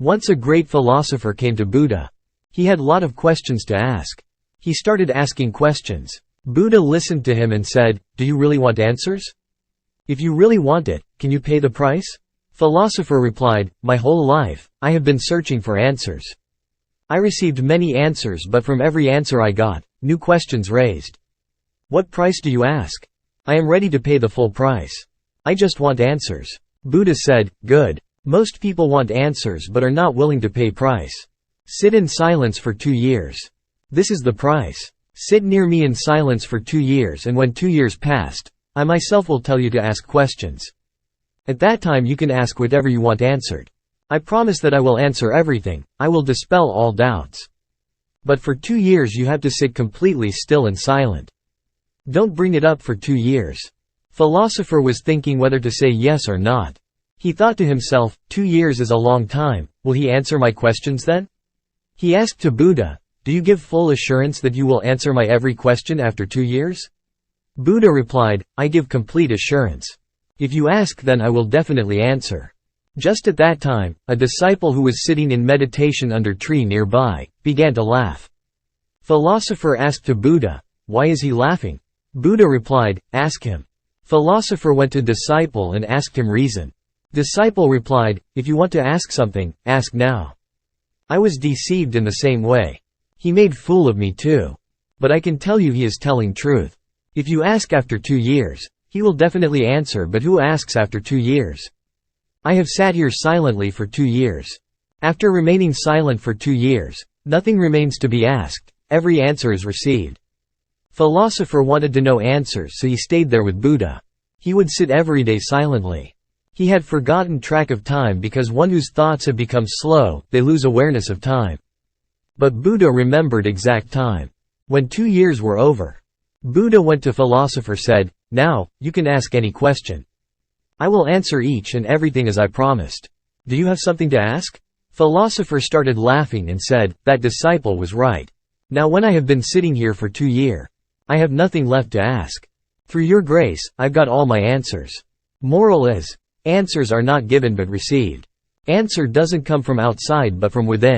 Once a great philosopher came to Buddha. He had a lot of questions to ask. He started asking questions. Buddha listened to him and said, "Do you really want answers? If you really want it, can you pay the price?" Philosopher replied, "My whole life, I have been searching for answers. I received many answers, but from every answer I got, new questions raised. What price do you ask? I am ready to pay the full price. I just want answers." Buddha said, "Good. Most people want answers but are not willing to pay price. Sit in silence for 2 years. This is the price. Sit near me in silence for 2 years, and when 2 years passed, I myself will tell you to ask questions. At that time you can ask whatever you want answered. I promise that I will answer everything, I will dispel all doubts. But for 2 years you have to sit completely still and silent. Don't bring it up for 2 years." Philosopher was thinking whether to say yes or not. He thought to himself, 2 years is a long time, will he answer my questions then? He asked to Buddha, "Do you give full assurance that you will answer my every question after 2 years?" Buddha replied, "I give complete assurance. If you ask, then I will definitely answer." Just at that time, a disciple who was sitting in meditation under a tree nearby, began to laugh. Philosopher asked to Buddha, "Why is he laughing?" Buddha replied, "Ask him." Philosopher went to disciple and asked him reason. Disciple replied, "If you want to ask something, ask now. I was deceived in the same way. He made fool of me too. But I can tell you he is telling truth. If you ask after 2 years, he will definitely answer, but who asks after 2 years? I have sat here silently for 2 years. After remaining silent for 2 years, nothing remains to be asked, every answer is received." Philosopher wanted to know answers, so he stayed there with Buddha. He would sit every day silently. He had forgotten track of time because one whose thoughts have become slow, they lose awareness of time. But Buddha remembered exact time. When 2 years were over, Buddha went to Philosopher said, "Now, you can ask any question. I will answer each and everything as I promised. Do you have something to ask?" Philosopher started laughing and said, "That disciple was right. Now when I have been sitting here for 2 years, I have nothing left to ask. Through your grace, I've got all my answers." Moral is, answers are not given but received. Answer doesn't come from outside but from within.